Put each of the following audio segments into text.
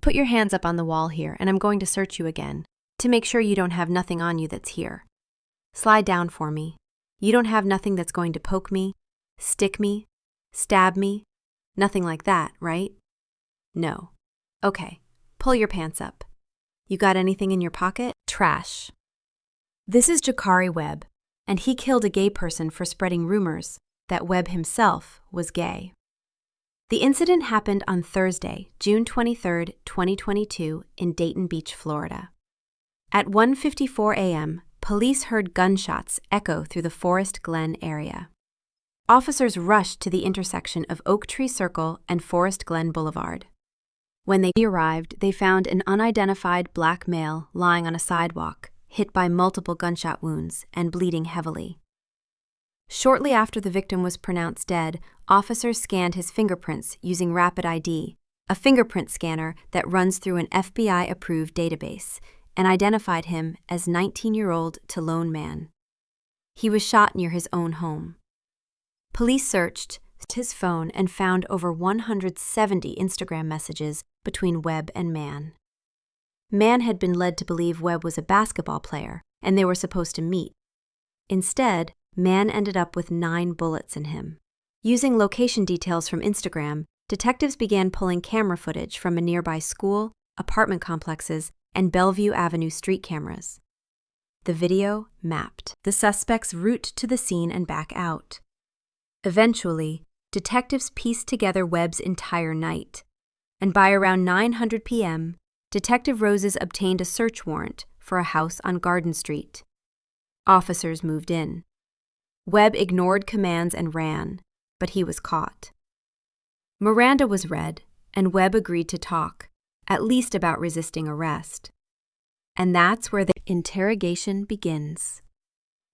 put your hands up on the wall here, and I'm going to search you again, to make sure you don't have nothing on you that's here. Slide down for me. You don't have nothing that's going to poke me, stick me, stab me, nothing like that, right? No. Okay, pull your pants up. You got anything in your pocket? Trash. This is Jakari Webb, and he killed a gay person for spreading rumors that Webb himself was gay. The incident happened on Thursday, June 23, 2022, in Dayton Beach, Florida. At 1:54 a.m., police heard gunshots echo through the Forest Glen area. Officers rushed to the intersection of Oak Tree Circle and Forest Glen Boulevard. When they arrived, they found an unidentified black male lying on a sidewalk, hit by multiple gunshot wounds and bleeding heavily. Shortly after the victim was pronounced dead, officers scanned his fingerprints using Rapid ID, a fingerprint scanner that runs through an FBI-approved database, and identified him as 19-year-old Talone Man. He was shot near his own home. Police searched his phone and found over 170 Instagram messages between Webb and Man. Man had been led to believe Webb was a basketball player, and they were supposed to meet. Instead, Man ended up with 9 bullets in him. Using location details from Instagram, detectives began pulling camera footage from a nearby school, apartment complexes, and Bellevue Avenue street cameras. The video mapped the suspect's route to the scene and back out. Eventually, detectives pieced together Webb's entire night, and by around 9:00 p.m., Detective Roses obtained a search warrant for a house on Garden Street. Officers moved in. Webb ignored commands and ran, but he was caught. Miranda was read, and Webb agreed to talk, at least about resisting arrest. And that's where the interrogation begins.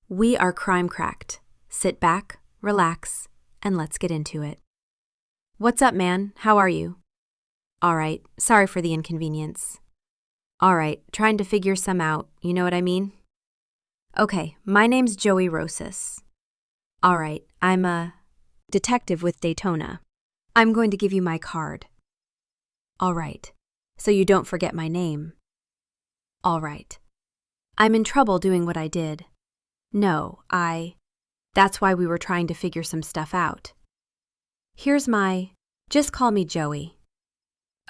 We are Crime Cracked. Sit back, relax, and let's get into it. What's up, man? How are you? All right, sorry for the inconvenience. All right, trying to figure some out, you know what I mean? Okay, my name's Joey Rosas. All right, I'm a detective with Daytona. I'm going to give you my card. All right, so you don't forget my name. All right. I'm in trouble doing what I did. No, that's why we were trying to figure some stuff out. Here's just call me Joey.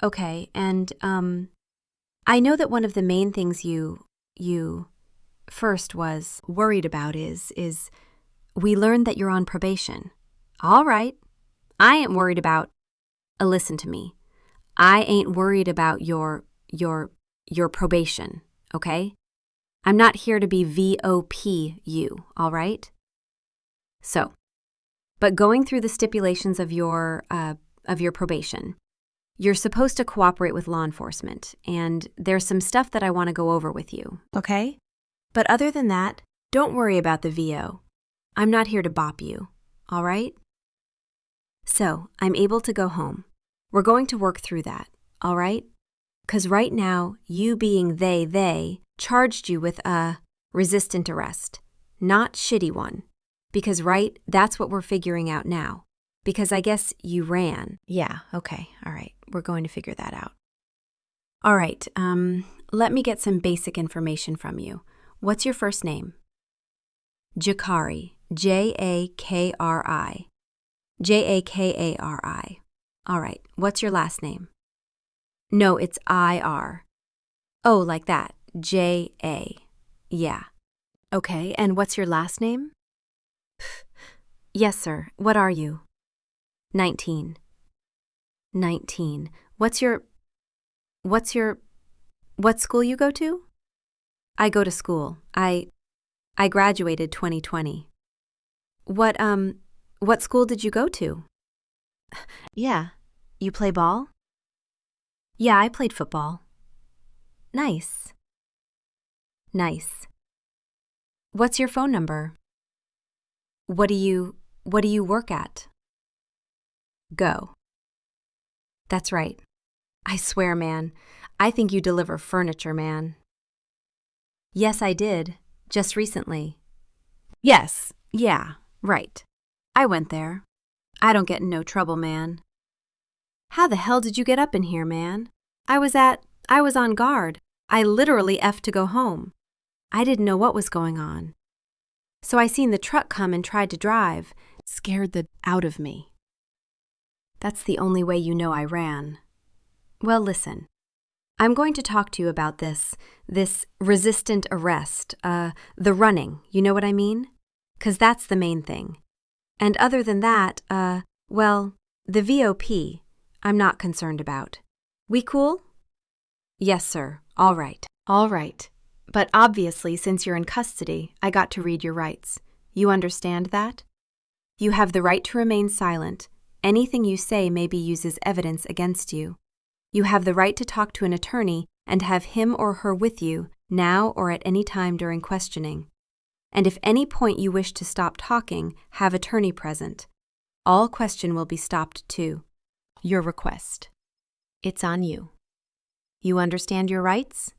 Okay, and, I know that one of the main things you first was worried about is we learned that you're on probation. All right. I ain't worried about, listen to me. I ain't worried about your probation, okay? I'm not here to be VOP you, all right? So, but going through the stipulations of your probation, you're supposed to cooperate with law enforcement, and there's some stuff that I want to go over with you, okay? But other than that, don't worry about the VO. I'm not here to bop you, all right? So, I'm able to go home. We're going to work through that, all right? 'Cause right now, you being they charged you with a resistant arrest, not shitty one. Because, right, that's what we're figuring out now. Because I guess you ran. Yeah, okay, all right. We're going to figure that out. All right, let me get some basic information from you. What's your first name? Jakari, Jakari. Jakari. All right, what's your last name? No, it's IR. Oh, like that. JA. Yeah. Okay, and what's your last name? Yes, sir. What are you? 19. 19. What school you go to? I go to school. I graduated 2020. What school did you go to? Yeah. You play ball? Yeah, I played football. Nice. Nice. What's your phone number? What do you work at? Go. That's right. I swear, man, I think you deliver furniture, man. Yes, I did. Just recently. Yes. Yeah. Right. I went there. I don't get in no trouble, man. How the hell did you get up in here, man? I was on guard. I literally effed to go home. I didn't know what was going on. So I seen the truck come and tried to drive. Scared the out of me. That's the only way you know I ran. Well, listen. I'm going to talk to you about this resistant arrest, the running, you know what I mean? 'Cause that's the main thing. And other than that, well, the VOP, I'm not concerned about. We cool? Yes, sir. All right. All right. But obviously, since you're in custody, I got to read your rights. You understand that? You have the right to remain silent. Anything you say may be used as evidence against you. You have the right to talk to an attorney and have him or her with you, now or at any time during questioning. And if any point you wish to stop talking, have attorney present. All question will be stopped too. Your request. It's on you. You understand your rights?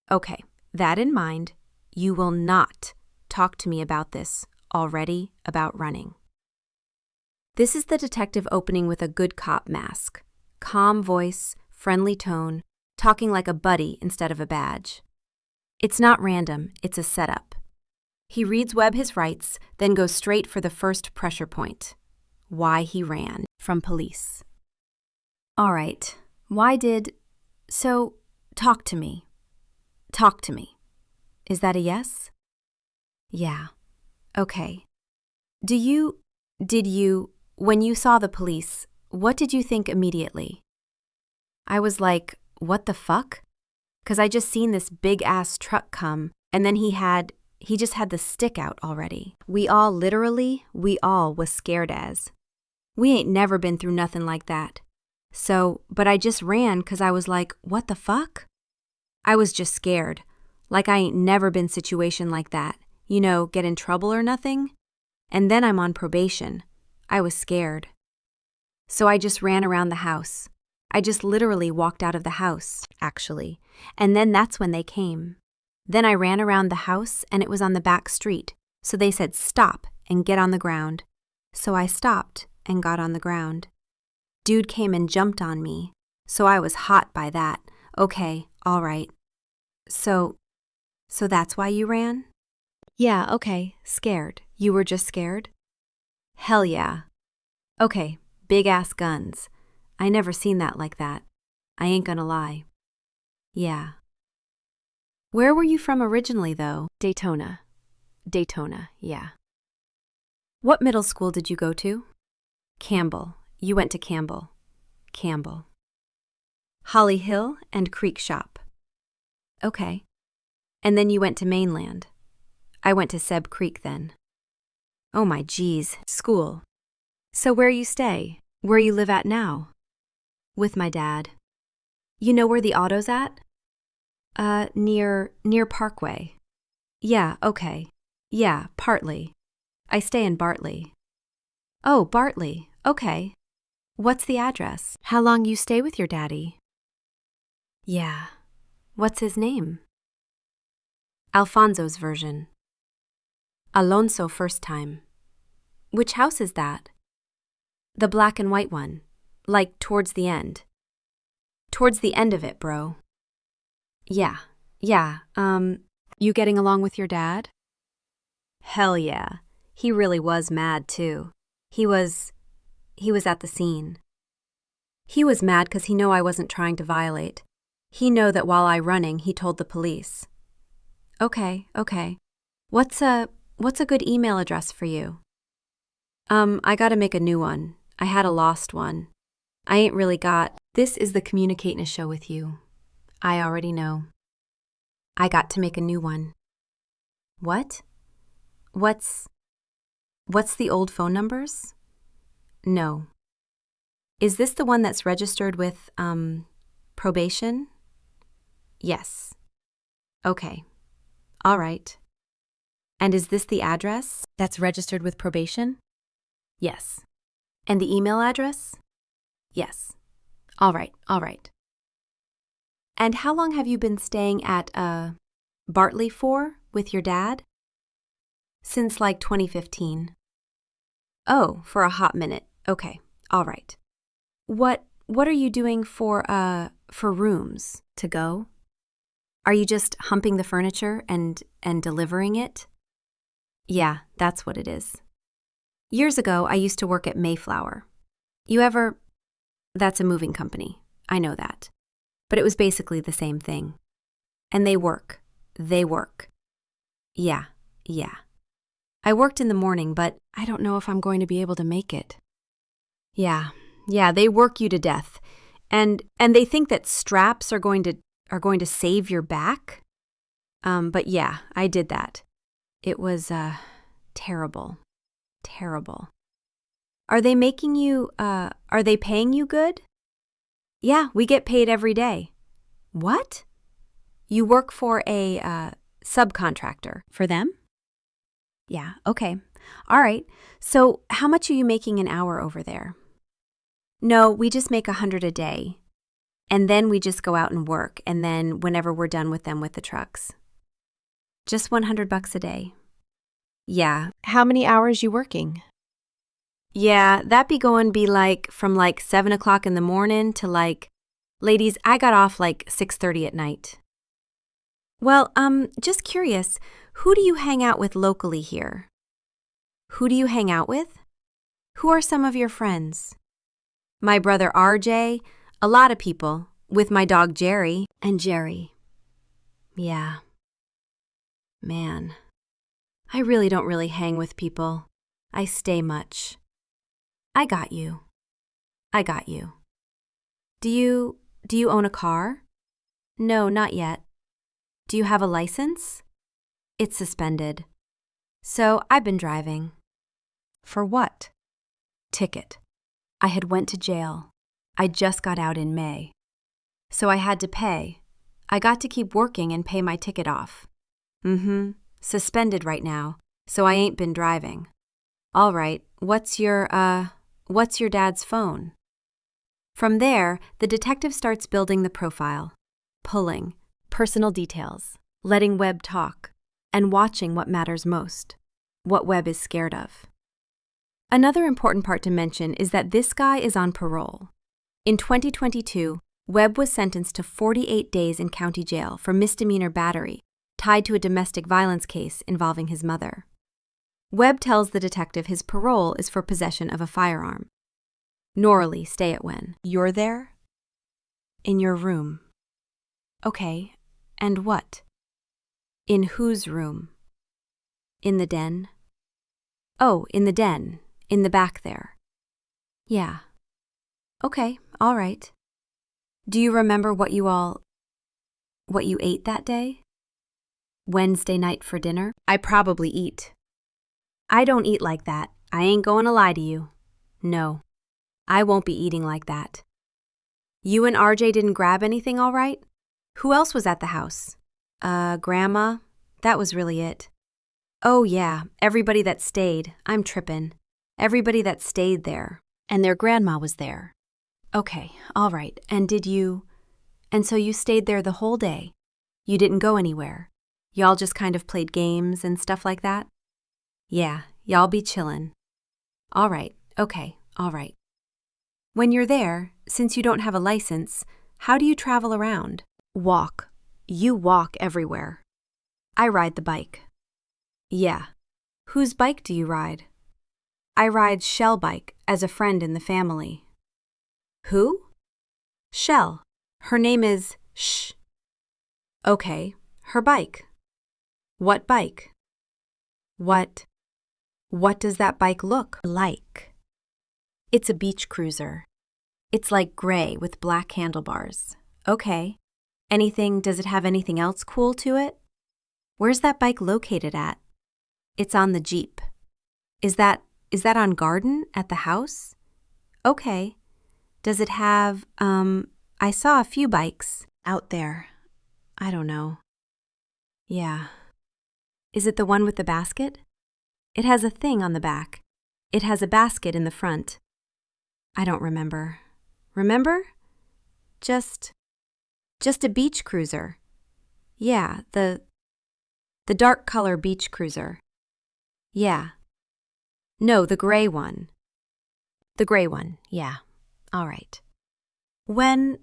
Okay, that in mind, you will not talk to me about this already about running. This is the detective opening with a good cop mask. Calm voice, friendly tone, talking like a buddy instead of a badge. It's not random, it's a setup. He reads Webb his rights, then goes straight for the first pressure point. Why he ran from police. All right, so talk to me. Talk to me. Is that a yes? Yeah. Okay. Did you, when you saw the police, what did you think immediately? I was like, what the fuck? 'Cause I just seen this big-ass truck come, and then he just had the stick out already. We all was scared as. We ain't never been through nothing like that. So, but I just ran 'cause I was like, what the fuck? I was just scared. Like I ain't never been situation like that. You know, get in trouble or nothing. And then I'm on probation. I was scared. So I just ran around the house. I just literally walked out of the house, actually. And then that's when they came. Then I ran around the house and it was on the back street. So they said, stop and get on the ground. So I stopped and got on the ground. Dude came and jumped on me. So I was hot by that. Okay, all right. So that's why you ran? Yeah, okay, scared. You were just scared? Hell yeah. Okay, big-ass guns. I never seen that like that. I ain't gonna lie. Yeah. Where were you from originally, though? Daytona, yeah. What middle school did you go to? Campbell. You went to Campbell. Holly Hill and Creek Shop. Okay. And then you went to Mainland. I went to Seb Creek then. Oh my geez, school. So where you stay? Where you live at now? With my dad. You know where the auto's at? Near Parkway. Yeah, okay. Yeah, partly. I stay in Bartley. Oh, Bartley, okay. What's the address? How long you stay with your daddy? Yeah. What's his name? Alfonso's version. Alonso first time. Which house is that? The black and white one. Like towards the end. Towards the end of it, bro. Yeah. You getting along with your dad? Hell yeah. He really was mad too. He was at the scene. He was mad 'cause he know I wasn't trying to violate. He know that while I running, he told the police. Okay. What's a good email address for you? I gotta make a new one. I had a lost one. I ain't really got. This is the Communicating a Show with you. I already know. I got to make a new one. What? What's the old phone numbers? No. Is this the one that's registered with, probation? Yes. Okay. All right. And is this the address that's registered with probation? Yes. And the email address? Yes. All right. And how long have you been staying at, Bartley for with your dad? Since like 2015. Oh, for a hot minute. Okay. All right. What are you doing for for rooms to go? Are you just humping the furniture and delivering it? Yeah, that's what it is. Years ago, I used to work at Mayflower. That's a moving company. I know that. But it was basically the same thing. And they work. Yeah. I worked in the morning, but I don't know if I'm going to be able to make it. Yeah, they work you to death. And they think that straps are going to save your back. But yeah, I did that. It was terrible. Are they paying you good? Yeah, we get paid every day. What? You work for a subcontractor. For them? Yeah, okay. All right. So how much are you making an hour over there? No, we just make $100 a day. And then we just go out and work, and then whenever we're done with them with the trucks. Just $100 a day. Yeah. How many hours you working? Yeah, that be from 7 o'clock in the morning to ladies, I got off 6:30 at night. Well, just curious, who do you hang out with locally here? Who do you hang out with? Who are some of your friends? My brother RJ, a lot of people, with my dog Jerry. And Jerry. Yeah. Man, I really don't hang with people. I stay much. I got you. Do you own a car? No, not yet. Do you have a license? It's suspended. So I've been driving. For what? Ticket. I had went to jail. I just got out in May. So I had to pay. I got to keep working and pay my ticket off. Suspended right now, so I ain't been driving. All right, what's your dad's phone? From there, the detective starts building the profile, pulling personal details, letting Webb talk, and watching what matters most, what Webb is scared of. Another important part to mention is that this guy is on parole. In 2022, Webb was sentenced to 48 days in county jail for misdemeanor battery, tied to a domestic violence case involving his mother. Webb tells the detective his parole is for possession of a firearm. Norley, stay at when? You're there? In your room. Okay, and what? In whose room? In the den? Oh, in the den, in the back there. Yeah. Okay, all right. Do you remember what you ate that day? Wednesday night for dinner? I probably eat. I don't eat like that. I ain't going to lie to you. No, I won't be eating like that. You and RJ didn't grab anything, all right? Who else was at the house? Grandma. That was really it. Oh, yeah, everybody that stayed. I'm trippin'. Everybody that stayed there. And their grandma was there. Okay, all right. And so you stayed there the whole day? You didn't go anywhere? Y'all just kind of played games and stuff like that? Yeah, y'all be chillin'. All right, okay, all right. When you're there, since you don't have a license, how do you travel around? Walk. You walk everywhere. I ride the bike. Yeah. Whose bike do you ride? I ride Shell bike as a friend in the family. Who? Shell. Her name is Shh. Okay, her bike. What bike? What does that bike look like? It's a beach cruiser. It's gray with black handlebars. Okay. Does it have anything else cool to it? Where's that bike located at? It's on the Jeep. Is that on Garden at the house? Okay. Does it have, I saw a few bikes out there. I don't know. Yeah. Is it the one with the basket? It has a thing on the back. It has a basket in the front. I don't remember. Remember? Just a beach cruiser. Yeah, the dark color beach cruiser. Yeah. No, the gray one. The gray one, yeah. All right. When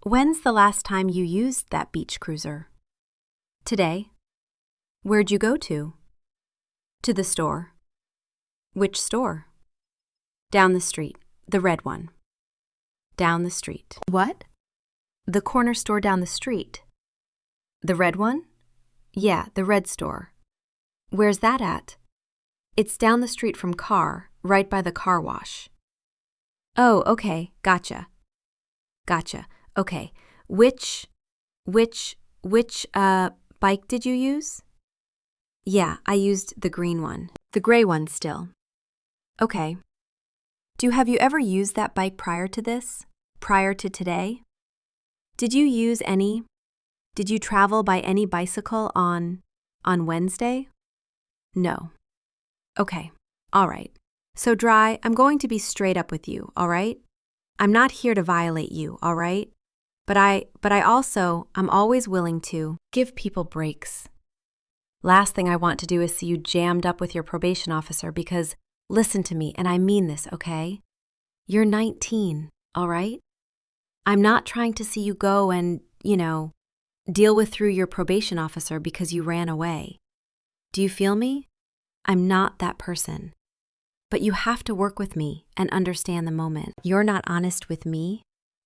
When's the last time you used that beach cruiser? Today. Where'd you go to? To the store. Which store? Down the street, the red one. Down the street. What? The corner store down the street. The red one? Yeah, the red store. Where's that at? It's down the street from car, right by the car wash. Oh, okay, gotcha. Gotcha, okay. Which bike did you use? Yeah, I used the green one. The gray one still. Okay. Have you ever used that bike prior to this? Prior to today? Did you travel by any bicycle on Wednesday? No. Okay, all right. So Dry, I'm going to be straight up with you, all right? I'm not here to violate you, all right? But I'm always willing to give people breaks. Last thing I want to do is see you jammed up with your probation officer because, listen to me, and I mean this, okay? You're 19, all right? I'm not trying to see you go and, deal with through your probation officer because you ran away. Do you feel me? I'm not that person. But you have to work with me and understand the moment you're not honest with me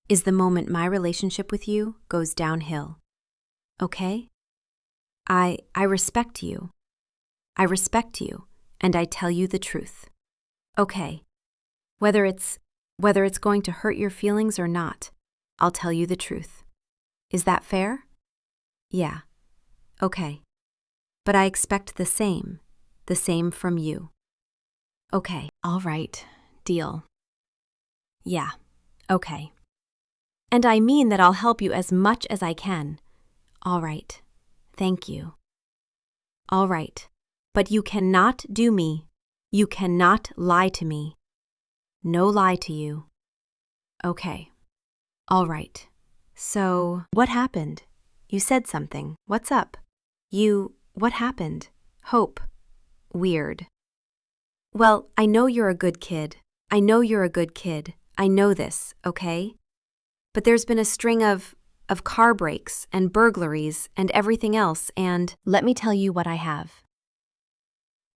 is the moment my relationship with you goes downhill. Okay? I respect you. I respect you, and I tell you the truth. Okay. Whether it's going to hurt your feelings or not, I'll tell you the truth. Is that fair? Yeah. Okay. But I expect the same from you. Okay. All right. Deal. Yeah. Okay. And I mean that I'll help you as much as I can. All right. Thank you. All right. But you cannot do me. You cannot lie to me. No lie to you. Okay. All right. So, what happened? You said something. What's up? What happened? Hope. Weird. Well, I know you're a good kid. I know this, okay? But there's been a string of car breaks and burglaries and everything else, and let me tell you what I have.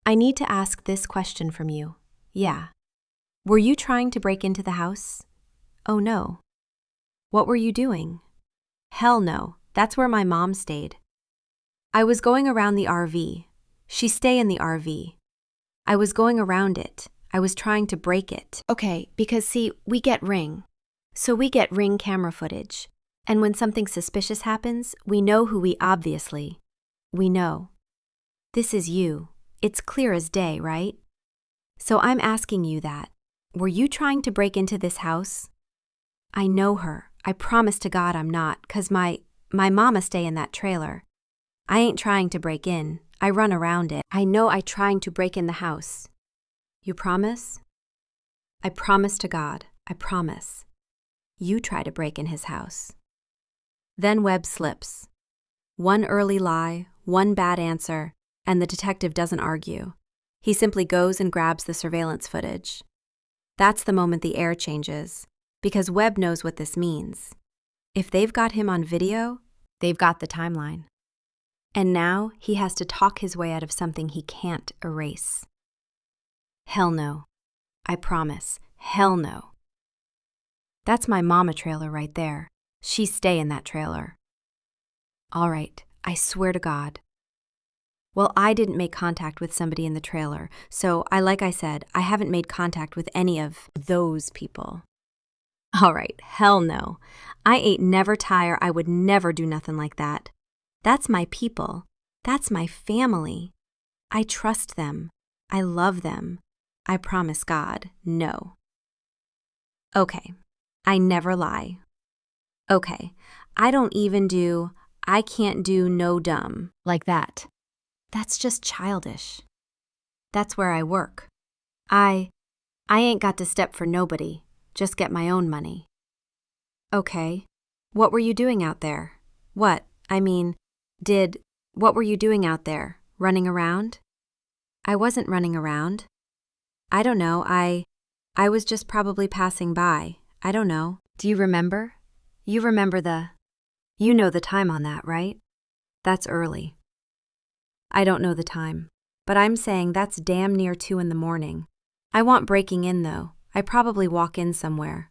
I need to ask this question from you. Yeah. Were you trying to break into the house? Oh no. What were you doing? Hell no, that's where my mom stayed. I was going around the RV. She stay in the RV. I was going around it. I was trying to break it. Okay, because see, we get Ring. So we get Ring camera footage. And when something suspicious happens, we know who we know. This is you. It's clear as day, right? So I'm asking you that. Were you trying to break into this house? I know her. I promise to God I'm not, 'cause my mama stay in that trailer. I ain't trying to break in. I run around it. I know I trying to break in the house. You promise? I promise to God. I promise. You try to break in his house. Then Webb slips. One early lie, one bad answer, and the detective doesn't argue. He simply goes and grabs the surveillance footage. That's the moment the air changes, because Webb knows what this means. If they've got him on video, they've got the timeline. And now he has to talk his way out of something he can't erase. Hell no. I promise. Hell no. That's my mama trailer right there. She stay in that trailer. All right, I swear to God. Well, I didn't make contact with somebody in the trailer, so like I said, I haven't made contact with any of those people. All right, hell no. I ain't never tire. I would never do nothing like that. That's my people. That's my family. I trust them. I love them. I promise God, no. Okay, I never lie. Okay, I can't do no dumb. Like that. That's just childish. That's where I work. I ain't got to step for nobody, just get my own money. Okay, what were you doing out there? What were you doing out there? Running around? I wasn't running around. I don't know, I was just probably passing by. I don't know. Do you remember? You you know the time on that, right? That's early. I don't know the time, but I'm saying that's damn near 2 in the morning. I want breaking in, though. I probably walk in somewhere.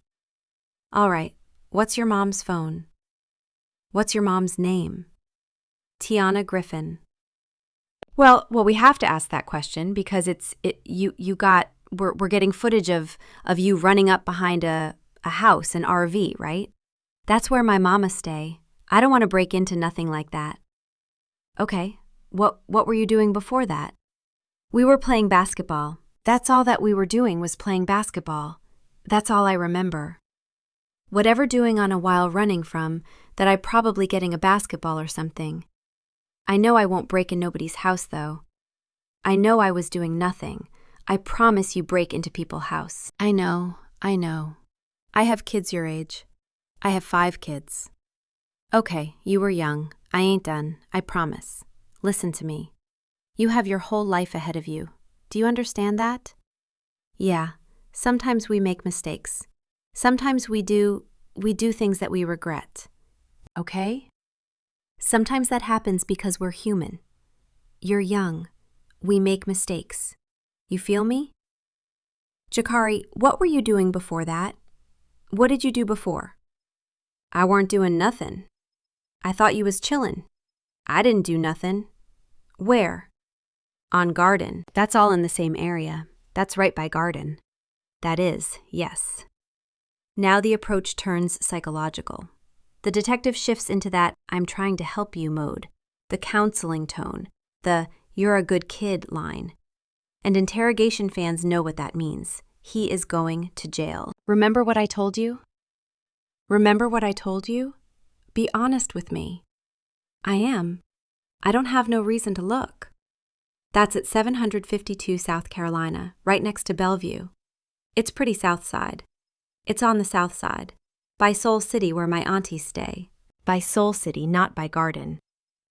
All right, what's your mom's phone? What's your mom's name? Tiana Griffin. Well, we have to ask that question because we're getting footage of you running up behind a house, an RV, right? That's where my mama stay. I don't want to break into nothing like that. Okay, what were you doing before that? We were playing basketball. That's all that we were doing was playing basketball. That's all I remember. Whatever doing on a while running from, that I probably getting a basketball or something. I know I won't break in nobody's house, though. I know I was doing nothing. I promise you break into people's house. I know. I have kids your age. I have 5 kids. Okay, you were young. I ain't done, I promise. Listen to me. You have your whole life ahead of you. Do you understand that? Yeah, sometimes we make mistakes. Sometimes we do things that we regret. Okay? Sometimes that happens because we're human. You're young. We make mistakes. You feel me? Jakari, what were you doing before that? What did you do before? I weren't doing nothing. I thought you was chillin'. I didn't do nothing. Where? On Garden. That's all in the same area. That's right by Garden. That is, yes. Now the approach turns psychological. The detective shifts into that I'm trying to help you mode, the counseling tone, the you're a good kid line. And Interrogation fans know what that means. He is going to jail. Remember what I told you? Remember what I told you? Be honest with me. I am. I don't have no reason to look. That's at 752 South Carolina, right next to Bellevue. It's pretty south side. It's on the south side, by Soul City where my aunties stay. By Soul City, not by Garden.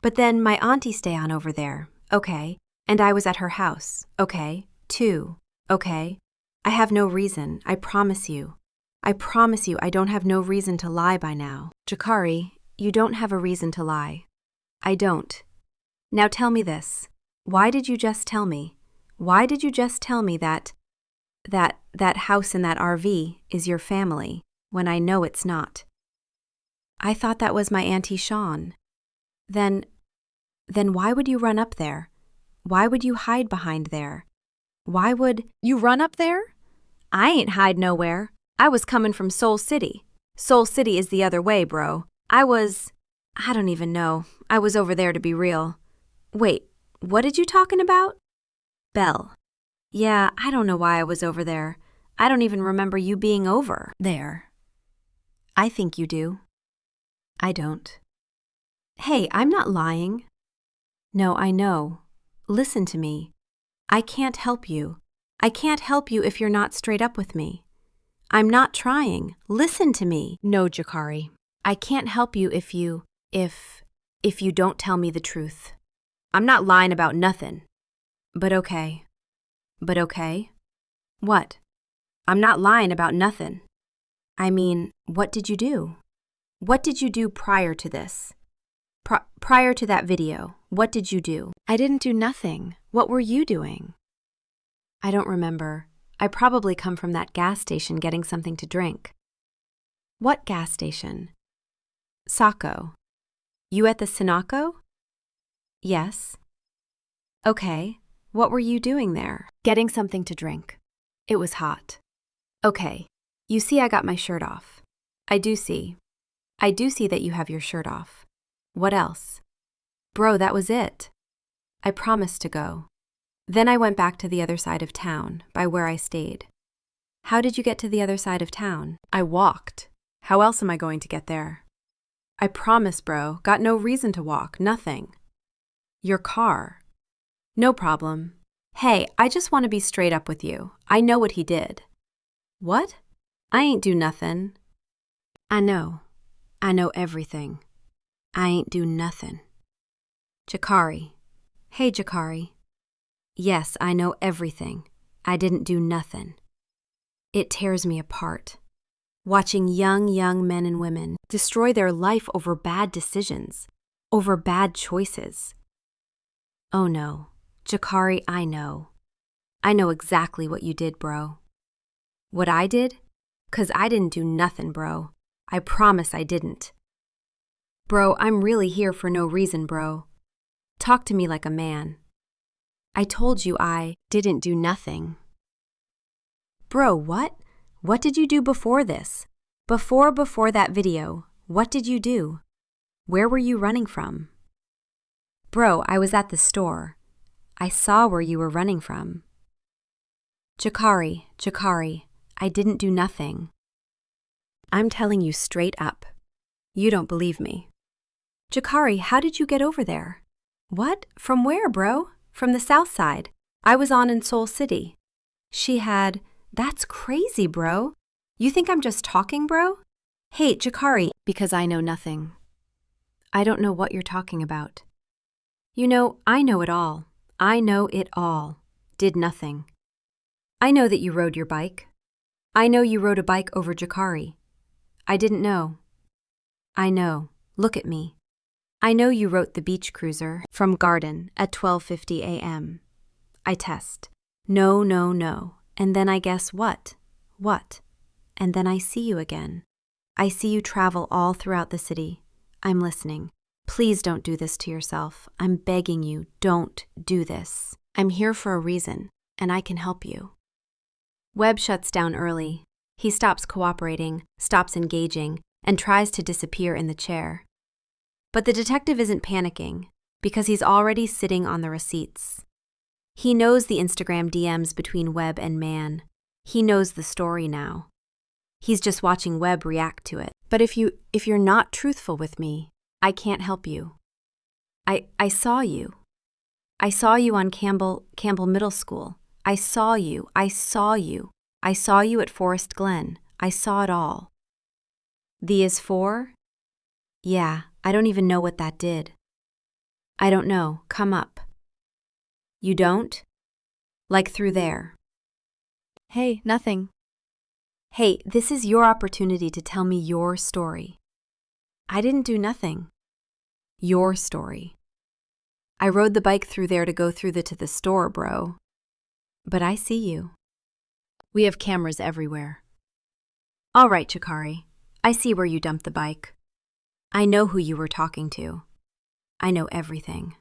But then my auntie stay on over there, okay, and I was at her house, okay, too, okay. I have no reason, I promise you. I promise you I don't have no reason to lie by now. Jakari, you don't have a reason to lie. I don't. Now tell me this. Why did you just tell me? Why did you just tell me that house in that RV is your family when I know it's not? I thought that was my Auntie Shawn. Then why would you run up there? Why would you hide behind there? Why would you run up there? I ain't hide nowhere. I was coming from Soul City. Soul City is the other way, bro. I don't even know. I was over there to be real. Wait, what did you talking about? Belle. Yeah, I don't know why I was over there. I don't even remember you being over there. I think you do. I don't. Hey, I'm not lying. No, I know. Listen to me. I can't help you. I can't help you if you're not straight up with me. I'm not trying. Listen to me. No, Jakari. I can't help you if you don't tell me the truth. I'm not lying about nothing. But okay. But okay? What? I'm not lying about nothing. I mean, what did you do? What did you do prior to this? Prior to that video, what did you do? I didn't do nothing. What were you doing? I don't remember. I probably come from that gas station getting something to drink. What gas station? Saco. You at the Sinaco? Yes. Okay. What were you doing there? Getting something to drink. It was hot. Okay. You see I got my shirt off. I do see. I do see that you have your shirt off. What else? Bro, that was it. I promised to go. Then I went back to the other side of town, by where I stayed. How did you get to the other side of town? I walked. How else am I going to get there? I promise, bro. Got no reason to walk. Nothing. Your car. No problem. Hey, I just want to be straight up with you. I know what he did. What? I ain't do nothing. I know. I know everything. I ain't do nothing. Jakari. Hey, Jakari. Yes, I know everything. I didn't do nothing. It tears me apart. watching young men and women destroy their life over bad decisions, over bad choices. Oh no, Jakari, I know. I know exactly what you did, bro. What I did? 'Cause I didn't do nothing, bro. I promise I didn't. Bro, I'm really here for no reason, bro. Talk to me like a man. I told you I didn't do nothing. Bro, what? What did you do before this? Before that video, what did you do? Where were you running from? Bro, I was at the store. I saw where you were running from. Jakari, I didn't do nothing. I'm telling you straight up. You don't believe me. Jakari, how did you get over there? What? From where, bro? From the south side. I was on in Seoul City. That's crazy, bro. You think I'm just talking, bro? Hey, Jakari, because I know nothing. I don't know what you're talking about. You know, I know it all. I know it all. Did nothing. I know that you rode your bike. I know you rode a bike over Jakari. I didn't know. I know. Look at me. I know you wrote the beach cruiser from Garden at 12:50 a.m. I test. No. And then I guess what? What? And then I see you again. I see you travel all throughout the city. I'm listening. Please don't do this to yourself. I'm begging you, don't do this. I'm here for a reason, and I can help you. Webb shuts down early. He stops cooperating, stops engaging, and tries to disappear in the chair. But the detective isn't panicking, because he's already sitting on the receipts. He knows the Instagram DMs between Webb and Mann. He knows the story now. He's just watching Webb react to it. But if you're not truthful with me, I can't help you. I saw you. I saw you on Campbell Middle School. I saw you. I saw you at Forest Glen. I saw it all. The is for? Yeah, I don't even know what that did. I don't know. Come up. You don't? Like through there. Hey, nothing. Hey, this is your opportunity to tell me your story. I didn't do nothing. Your story. I rode the bike through there to go to the store, bro. But I see you. We have cameras everywhere. All right, Jakari. I see where you dumped the bike. I know who you were talking to. I know everything.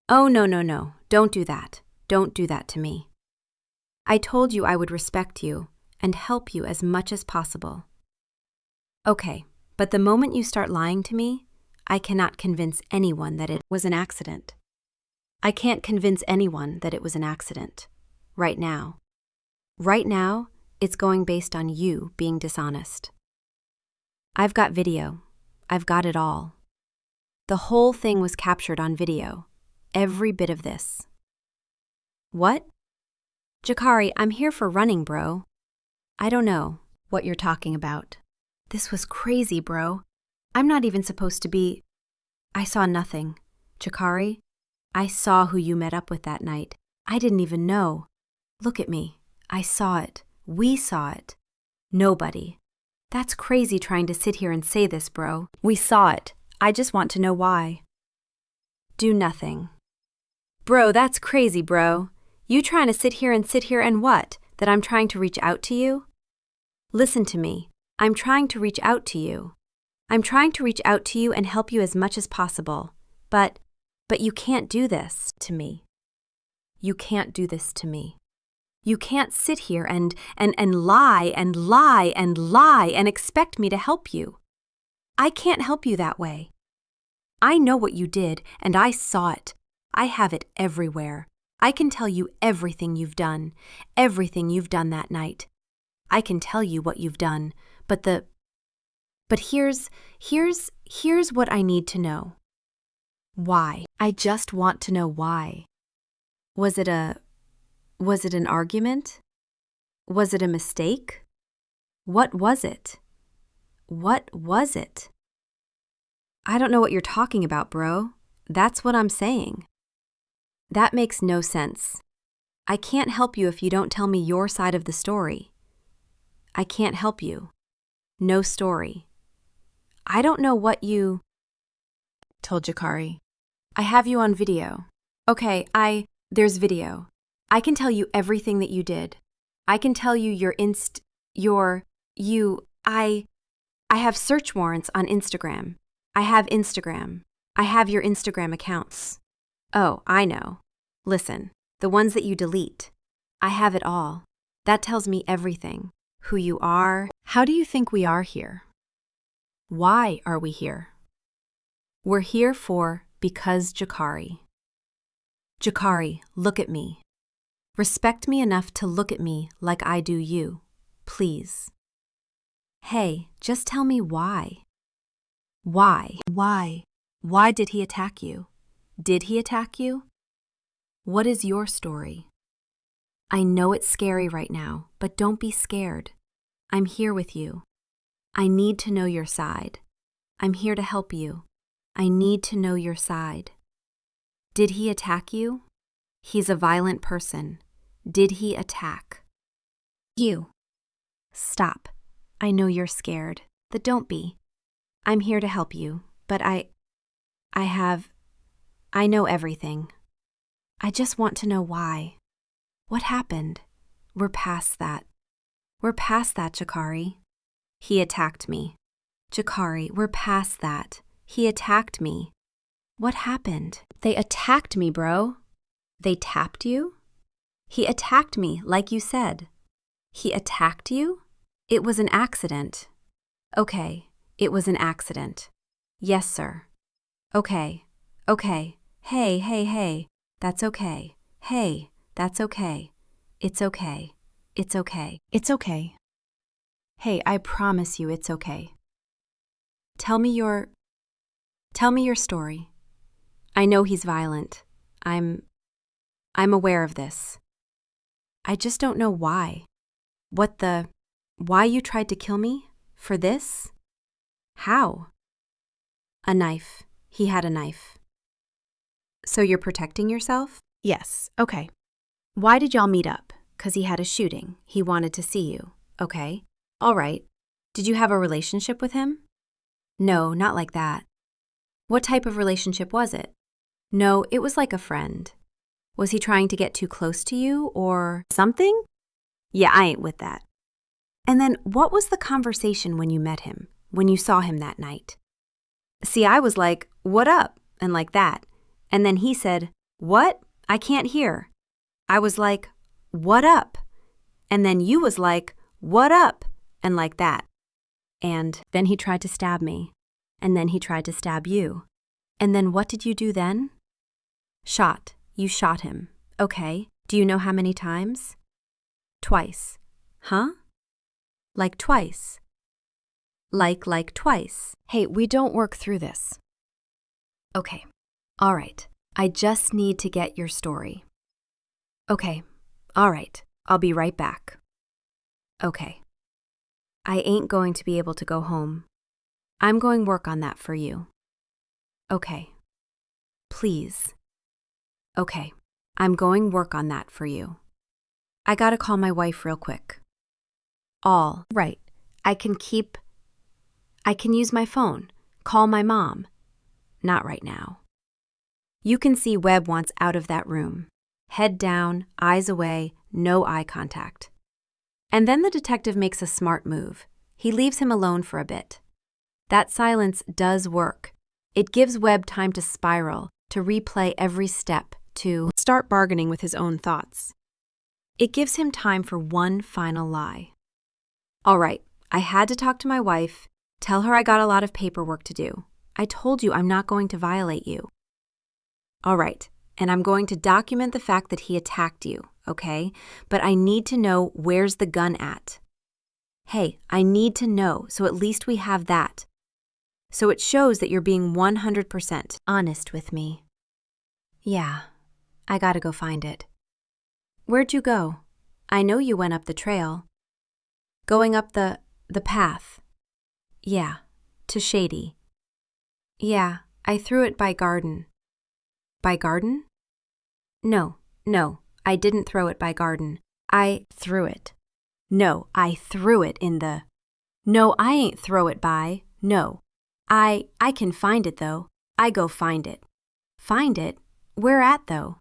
Oh, no. Don't do that. Don't do that to me. I told you I would respect you and help you as much as possible. Okay, but the moment you start lying to me, I cannot convince anyone that it was an accident. I can't convince anyone that it was an accident. Right now. Right now, it's going based on you being dishonest. I've got video. I've got it all. The whole thing was captured on video. Every bit of this. What? Jakari, I'm here for running, bro. I don't know what you're talking about. This was crazy, bro. I'm not even supposed to be. I saw nothing. Jakari, I saw who you met up with that night. I didn't even know. Look at me. I saw it. We saw it. Nobody. That's crazy trying to sit here and say this, bro. We saw it. I just want to know why. Do nothing. Bro, that's crazy, bro. You trying to sit here and what? That I'm trying to reach out to you? Listen to me. I'm trying to reach out to you. I'm trying to reach out to you and help you as much as possible. But you can't do this to me. You can't do this to me. You can't sit here and lie and expect me to help you. I can't help you that way. I know what you did, and I saw it. I have it everywhere. I can tell you everything you've done that night. I can tell you what you've done, but here's what I need to know. Why? I just want to know why. Was it an argument? Was it a mistake? What was it? What was it? I don't know what you're talking about, bro. That's what I'm saying. That makes no sense. I can't help you if you don't tell me your side of the story. I can't help you. No story. I don't know what you told Jakari. I have you on video. Okay, there's video. I can tell you everything that you did. I can tell you I have search warrants on Instagram. I have Instagram. I have your Instagram accounts. Oh, I know. Listen, the ones that you delete. I have it all. That tells me everything. Who you are. How do you think we are here? Why are we here? We're here because Jakari. Jakari, look at me. Respect me enough to look at me like I do you, please. Hey, just tell me why. Why? Why? Why did he attack you? Did he attack you? What is your story? I know it's scary right now, but don't be scared. I'm here with you. I need to know your side. I'm here to help you. I need to know your side. Did he attack you? He's a violent person. Did he attack? You. Stop. I know you're scared, but don't be. I'm here to help you, but I know everything. I just want to know why. What happened? We're past that. We're past that, Jakari. He attacked me. Jakari, we're past that. He attacked me. What happened? They attacked me, bro. They tapped you? He attacked me, like you said. He attacked you? It was an accident. Okay, it was an accident. Yes, sir. Okay. Hey. That's okay. Hey, that's okay. It's okay. It's okay. It's okay. Hey, I promise you it's okay. Tell me your story. I know he's violent. I'm aware of this. I just don't know why. Why you tried to kill me? For this? How? A knife. He had a knife. So you're protecting yourself? Yes, okay. Why did y'all meet up? 'Cause he had a shooting. He wanted to see you. Okay. All right. Did you have a relationship with him? No, not like that. What type of relationship was it? No, it was like a friend. Was he trying to get too close to you or something? Yeah, I ain't with that. And then what was the conversation when you met him, when you saw him that night? See, I was like, what up? And like that. And then he said, what? I can't hear. I was like, what up? And then you was like, what up? And like that. And then he tried to stab me. And then he tried to stab you. And then what did you do then? Shot. You shot him. Okay. Do you know how many times? Twice. Huh? Like twice. Like twice. Hey, we don't work through this. Okay. All right. I just need to get your story. Okay. All right. I'll be right back. Okay. I ain't going to be able to go home. I'm going work on that for you. Okay. Please. Okay. I'm going work on that for you. I gotta call my wife real quick. All right. I can use my phone. Call my mom. Not right now. You can see Webb wants out of that room. Head down, eyes away, no eye contact. And then the detective makes a smart move. He leaves him alone for a bit. That silence does work. It gives Webb time to spiral, to replay every step, to start bargaining with his own thoughts. It gives him time for one final lie. All right, I had to talk to my wife, tell her I got a lot of paperwork to do. I told you I'm not going to violate you. All right, and I'm going to document the fact that he attacked you, okay? But I need to know where's the gun at. Hey, I need to know, so at least we have that. So it shows that you're being 100% honest with me. Yeah, I gotta go find it. Where'd you go? I know you went up the trail. Going up the path. Yeah, to Shady. Yeah, I threw it by garden. By garden? No, I didn't throw it by garden. I threw it. No, I threw it in the... No, I ain't throw it by. No. I can find it, though. I go find it. Find it? Where at, though?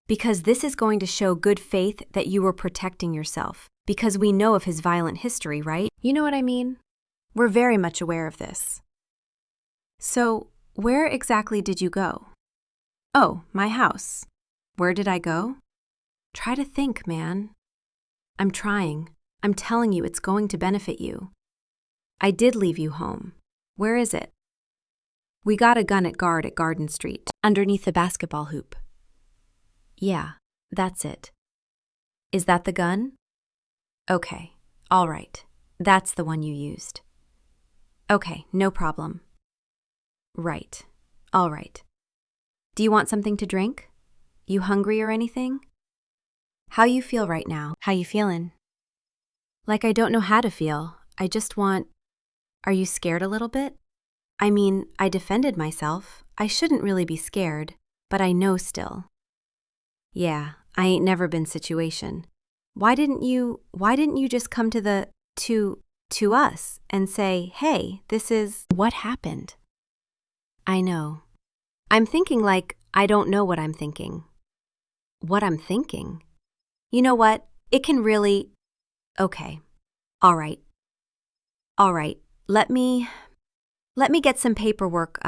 Because this is going to show good faith that you were protecting yourself, because we know of his violent history, right? You know what I mean? We're very much aware of this. So, where exactly did you go? Oh, my house. Where did I go? Try to think, man. I'm trying. I'm telling you it's going to benefit you. I did leave you home. Where is it? We got a gun at guard at Garden Street, underneath the basketball hoop. Yeah, that's it. Is that the gun? Okay, all right. That's the one you used. Okay, no problem. Right, all right. Do you want something to drink? You hungry or anything? How you feel right now? How you feeling? Like I don't know how to feel. I just want... Are you scared a little bit? I mean, I defended myself. I shouldn't really be scared, but I know still. Yeah, I ain't never been situation. Why didn't you just come to us and say, hey, this is... What happened? I know. I'm thinking like I don't know what I'm thinking. What I'm thinking? You know what? It can really... Okay. All right. Let me get some paperwork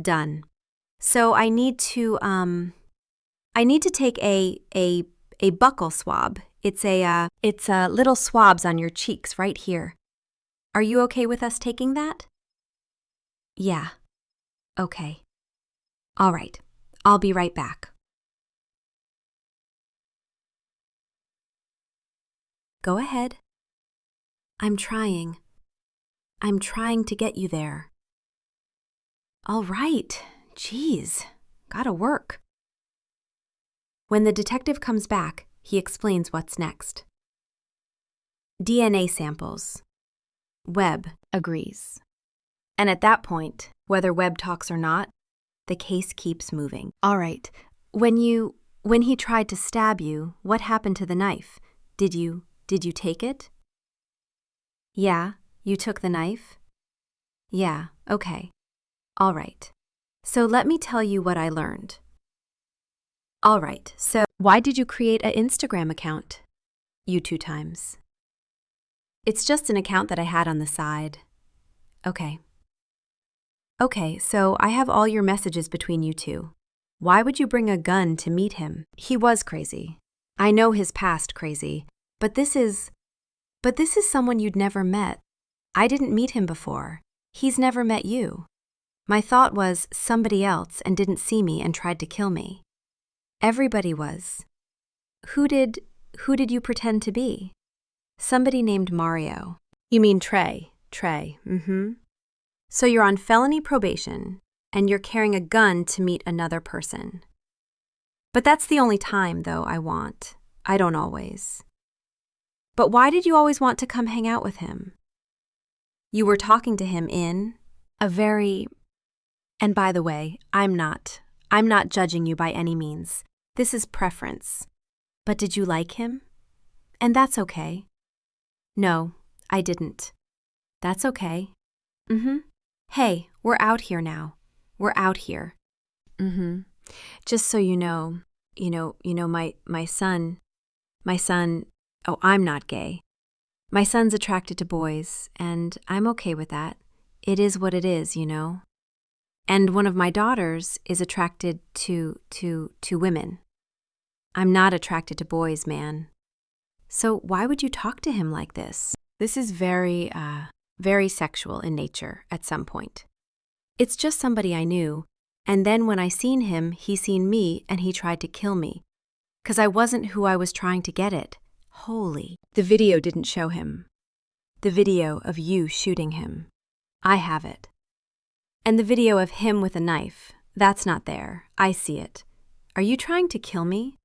done. So I need to take a buccal swab. It's little swabs on your cheeks right here. Are you okay with us taking that? Yeah. Okay. All right. I'll be right back. Go ahead. I'm trying to get you there. All right. Geez. Gotta work. When the detective comes back, he explains what's next. DNA samples. Webb agrees. And at that point, whether Webb talks or not, the case keeps moving. All right. When he tried to stab you, what happened to the knife? Did you take it? Yeah, you took the knife? Yeah, okay. All right. So let me tell you what I learned. All right, so why did you create an Instagram account? You 2 times. It's just an account that I had on the side. Okay. Okay, so I have all your messages between you two. Why would you bring a gun to meet him? He was crazy. I know his past crazy, but this is someone you'd never met. I didn't meet him before. He's never met you. My thought was somebody else and didn't see me and tried to kill me. Everybody was. Who did you pretend to be? Somebody named Mario. You mean Trey. Mm-hmm. So you're on felony probation, and you're carrying a gun to meet another person. But that's the only time, though, I want. I don't always. But why did you always want to come hang out with him? You were talking to him in a very... And by the way, I'm not judging you by any means. This is preference. But did you like him? And that's okay. No, I didn't. That's okay. Mm-hmm. Hey, we're out here now. We're out here. Mm-hmm. Just so you know, my son, oh, I'm not gay. My son's attracted to boys, and I'm okay with that. It is what it is, you know. And one of my daughters is attracted to women. I'm not attracted to boys, man. So why would you talk to him like this? This is very sexual in nature at some point. It's just somebody I knew, and then when I seen him, he seen me and he tried to kill me. 'Cause I wasn't who I was trying to get it. Holy. The video didn't show him. The video of you shooting him. I have it. And the video of him with a knife, that's not there. I see it. Are you trying to kill me?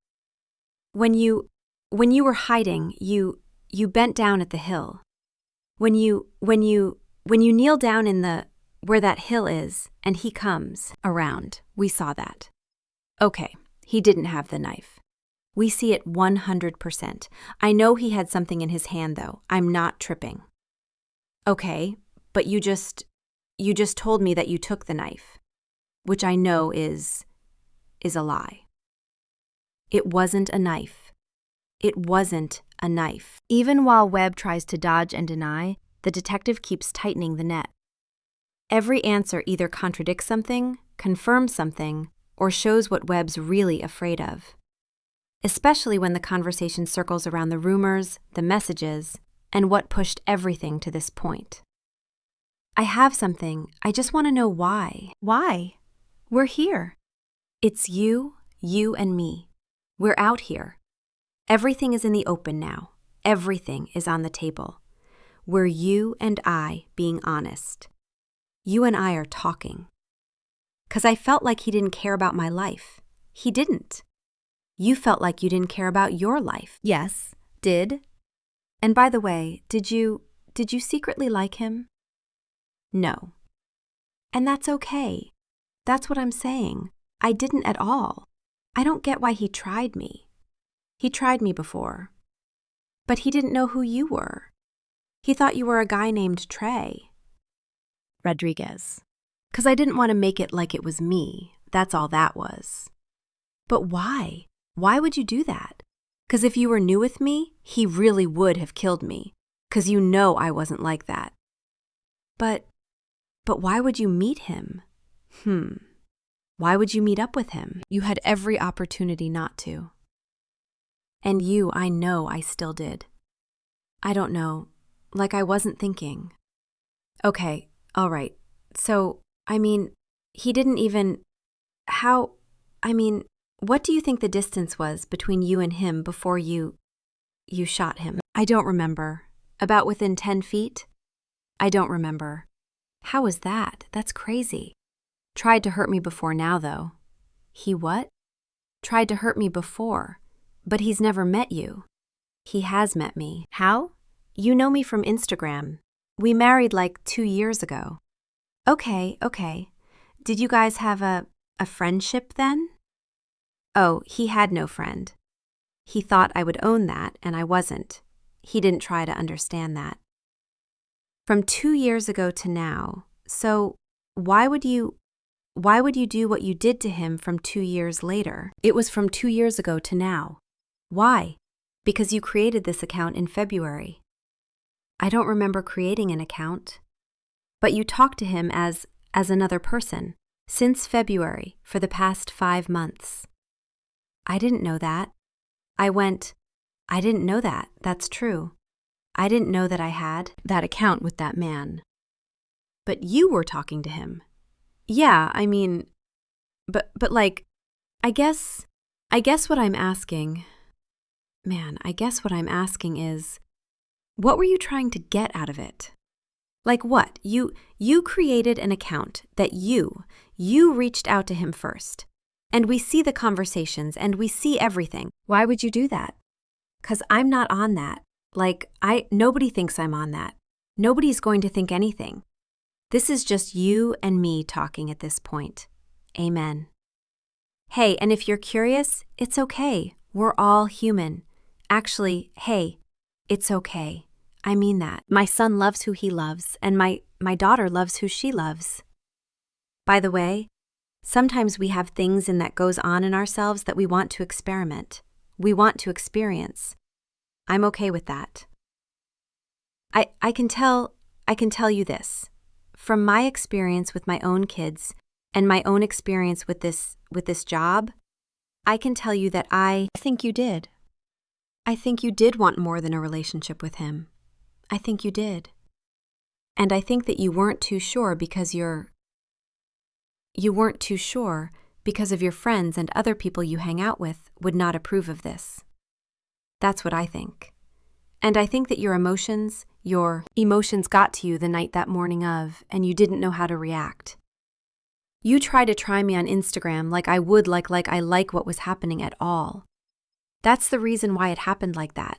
When you were hiding, you bent down at the hill. When you kneel down in where that hill is, and he comes around, we saw that. Okay, he didn't have the knife. We see it 100%. I know he had something in his hand, though. I'm not tripping. Okay, but you just told me that you took the knife, which I know is a lie. It wasn't a knife. It wasn't a knife. Even while Webb tries to dodge and deny, the detective keeps tightening the net. Every answer either contradicts something, confirms something, or shows what Webb's really afraid of. Especially when the conversation circles around the rumors, the messages, and what pushed everything to this point. I have something. I just want to know why. Why? We're here. It's you and me. We're out here. Everything is in the open now. Everything is on the table. We're you and I being honest. You and I are talking. 'Cause I felt like he didn't care about my life. He didn't. You felt like you didn't care about your life. Yes, did. And by the way, did you secretly like him? No. And that's okay. That's what I'm saying. I didn't at all. I don't get why he tried me. He tried me before. But he didn't know who you were. He thought you were a guy named Trey. Rodriguez. 'Cause I didn't want to make it like it was me. That's all that was. But why? Why would you do that? 'Cause if you were new with me, he really would have killed me. 'Cause you know I wasn't like that. But why would you meet him? Why would you meet up with him? You had every opportunity not to. And I know I still did. I don't know, like I wasn't thinking. Okay, all right. So, he didn't even... what do you think the distance was between you and him before you shot him? I don't remember. About within 10 feet? I don't remember. How was that? That's crazy. Tried to hurt me before now, though. He what? Tried to hurt me before. But he's never met you. He has met me. How? You know me from Instagram. We married like 2 years ago. Okay. Did you guys have a friendship then? Oh, he had no friend. He thought I would own that, and I wasn't. He didn't try to understand that. From 2 years ago to now, so why would you do what you did to him from 2 years later? It was from 2 years ago to now. Why? Because you created this account in February. I don't remember creating an account. But you talked to him as another person, since February, for the past 5 months. I didn't know that. I didn't know that. That's true. I didn't know that I had that account with that man. But you were talking to him. Yeah, but like, I guess what I'm asking, is, what were you trying to get out of it? Like what? You created an account that you reached out to him first. And we see the conversations and we see everything. Why would you do that? 'Cause I'm not on that. Nobody thinks I'm on that. Nobody's going to think anything. This is just you and me talking at this point. Amen. Hey, and if you're curious, it's okay. We're all human. Actually, hey, it's okay. I mean that. My son loves who he loves, and my daughter loves who she loves. By the way, sometimes we have things that goes on in ourselves that we want to experiment. We want to experience. I'm okay with that. I can tell you this. From my experience with my own kids and my own experience with this job, I can tell you that I think you did. I think you did want more than a relationship with him. I think you did. And I think that you weren't too sure because of your friends and other people you hang out with would not approve of this. That's what I think. And I think that your emotions got to you the night that morning of, and you didn't know how to react. You tried to try me on Instagram like I would like I like what was happening at all. That's the reason why it happened like that.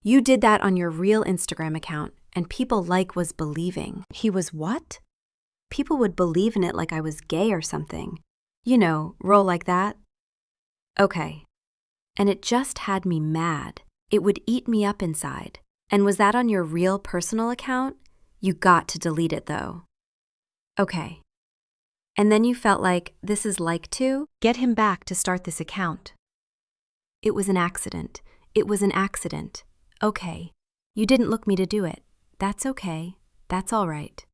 You did that on your real Instagram account, and people was believing. He was what? People would believe in it like I was gay or something. You know, roll like that. Okay. And it just had me mad. It would eat me up inside. And was that on your real personal account? You got to delete it, though. Okay. And then you felt like this is like to get him back to start this account. It was an accident. It was an accident. Okay. You didn't look me to do it. That's okay. That's all right.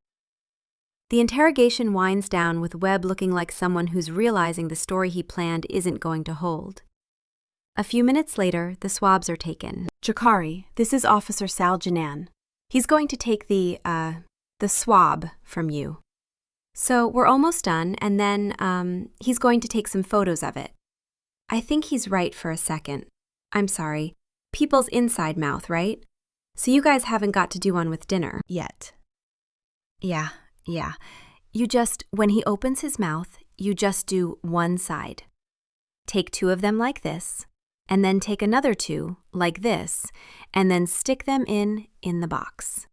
The interrogation winds down with Webb looking like someone who's realizing the story he planned isn't going to hold. A few minutes later, the swabs are taken. Jakari, this is Officer Sal Janan. He's going to take the swab from you. So we're almost done, and then, he's going to take some photos of it. I think he's right for a second. I'm sorry. People's inside mouth, right? So you guys haven't got to do one with dinner yet. Yeah. When he opens his mouth, you just do one side. Take 2 of them like this, and then take another 2 like this, and then stick them in the box.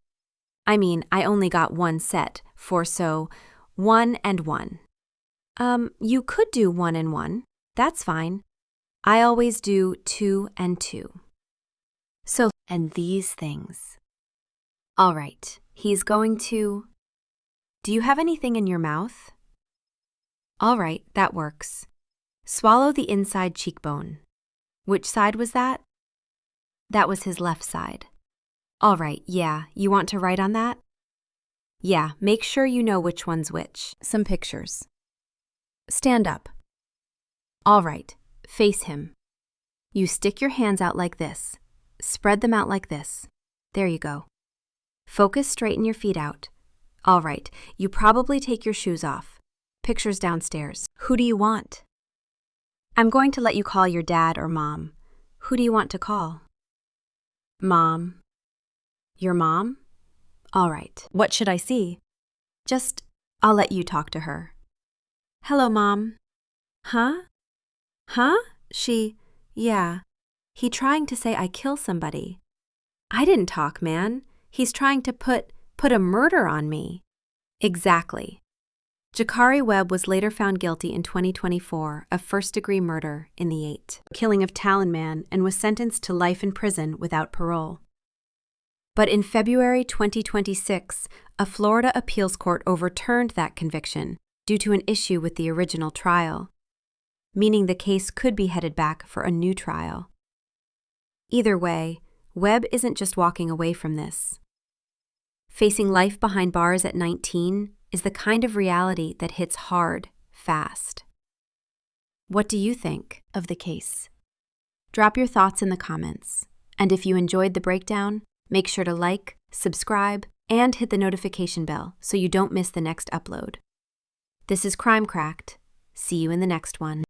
I mean, I only got 1 set, so 1 and 1. You could do 1 and 1. That's fine. I always do 2 and 2. So, and these things. All right, he's going to... Do you have anything in your mouth? All right, that works. Swallow the inside cheekbone. Which side was that? That was his left side. All right, yeah, you want to write on that? Yeah, make sure you know which one's which. Some pictures. Stand up. All right, face him. You stick your hands out like this. Spread them out like this. There you go. Focus, straighten your feet out. All right, you probably take your shoes off. Pictures downstairs. Who do you want? I'm going to let you call your dad or mom. Who do you want to call? Mom. Your mom? All right. What should I see? I'll let you talk to her. Hello, Mom. Huh? Yeah. He trying to say I kill somebody. I didn't talk, man. He's trying to put a murder on me. Exactly. Jakari Webb was later found guilty in 2024 of first-degree murder in the 8 killing of Talon Man and was sentenced to life in prison without parole. But in February 2026, a Florida appeals court overturned that conviction due to an issue with the original trial, meaning the case could be headed back for a new trial. Either way, Webb isn't just walking away from this. Facing life behind bars at 19 is the kind of reality that hits hard, fast. What do you think of the case? Drop your thoughts in the comments, and if you enjoyed the breakdown, make sure to like, subscribe, and hit the notification bell so you don't miss the next upload. This is Crime Cracked. See you in the next one.